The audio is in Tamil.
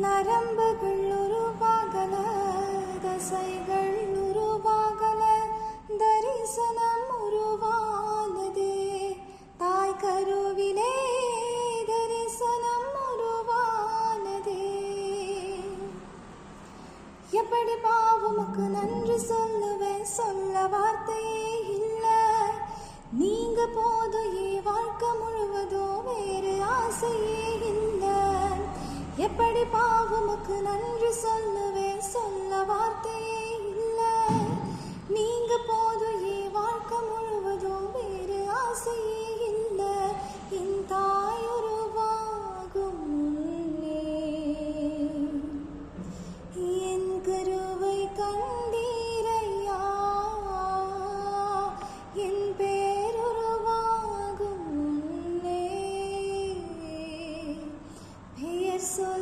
நரம்புகள் உருவாகல, தசைகள் உருவாகல, தரிசனம் உருவானதே. தாய் கருவிலே தரிசனம் உருவானதே. எப்படி பாவமுக்கு நன்றி சொல்லுவேன், சொல்ல வார்த்தையே இல்ல. நீங்க போதும் வாழ்க்கை முழுவதோ வேறு ஆசையே இல்ல. எப்படி பாவமுக்கு நன்றி சொல்லுவேன், சொல்ல வார்த்தையே இல்ல. நீங்க போதும் வாழ்க்கை முழுவதோ வேறு ஆசையே இல்ல. என் தாய் உருவாகும் முன்னே என் கருவை கண்டீரையா. என் பேருருவாகும் முன்னே பெயர் சொல்